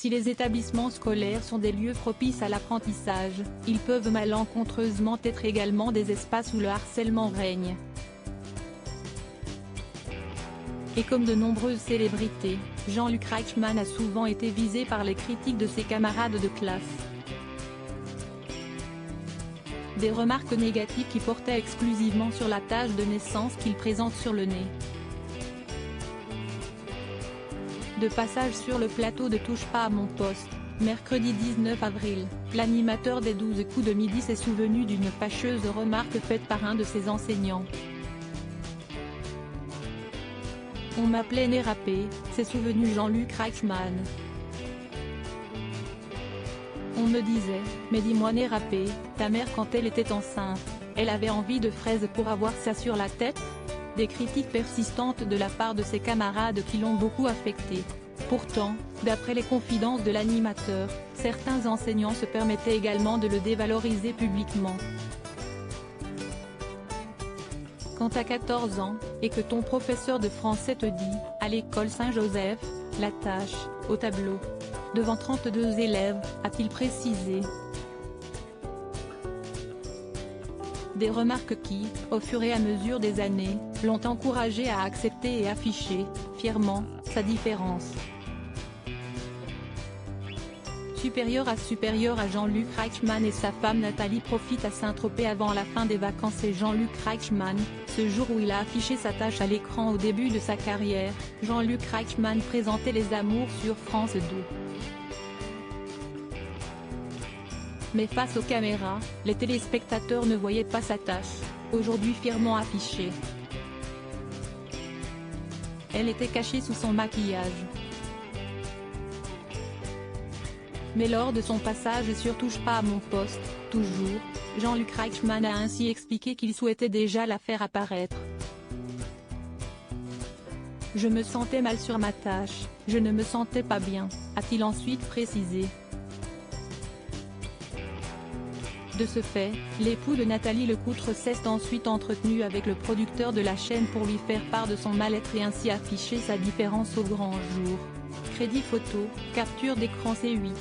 Si les établissements scolaires sont des lieux propices à l'apprentissage, ils peuvent malencontreusement être également des espaces où le harcèlement règne. Et comme de nombreuses célébrités, Jean-Luc Reichmann a souvent été visé par les critiques de ses camarades de classe. Des remarques négatives qui portaient exclusivement sur la tache de naissance qu'il présente sur le nez. De passage sur le plateau de Touche pas à mon poste, mercredi 19 avril, l'animateur des 12 coups de midi s'est souvenu d'une fâcheuse remarque faite par un de ses enseignants. On m'appelait nez râpé, s'est souvenu Jean-Luc Reichmann. On me disait, mais dis-moi nez râpé, ta mère quand elle était enceinte, elle avait envie de fraises pour avoir ça sur la tête ? Des critiques persistantes de la part de ses camarades qui l'ont beaucoup affecté. Pourtant, d'après les confidences de l'animateur, certains enseignants se permettaient également de le dévaloriser publiquement. Quand t'as 14 ans, et que ton professeur de français te dit, à l'école Saint-Joseph, la tâche, au tableau. Devant 32 élèves, a-t-il précisé. Des remarques qui, au fur et à mesure des années, l'ont encouragé à accepter et afficher, fièrement, sa différence. Supérieur à Jean-Luc Reichmann et sa femme Nathalie profitent à Saint-Tropez avant la fin des vacances et Jean-Luc Reichmann, ce jour où il a affiché sa tâche à l'écran au début de sa carrière, Jean-Luc Reichmann présentait Les Amours sur France 2. Mais face aux caméras, les téléspectateurs ne voyaient pas sa tâche, aujourd'hui fièrement affichée. Elle était cachée sous son maquillage. Mais lors de son passage sur Touche pas à mon poste, toujours, Jean-Luc Reichmann a ainsi expliqué qu'il souhaitait déjà la faire apparaître. Je me sentais mal sur ma tâche, je ne me sentais pas bien, a-t-il ensuite précisé. De ce fait, l'époux de Nathalie Lecoutre s'est ensuite entretenu avec le producteur de la chaîne pour lui faire part de son mal-être et ainsi afficher sa différence au grand jour. Crédit photo, capture d'écran C8.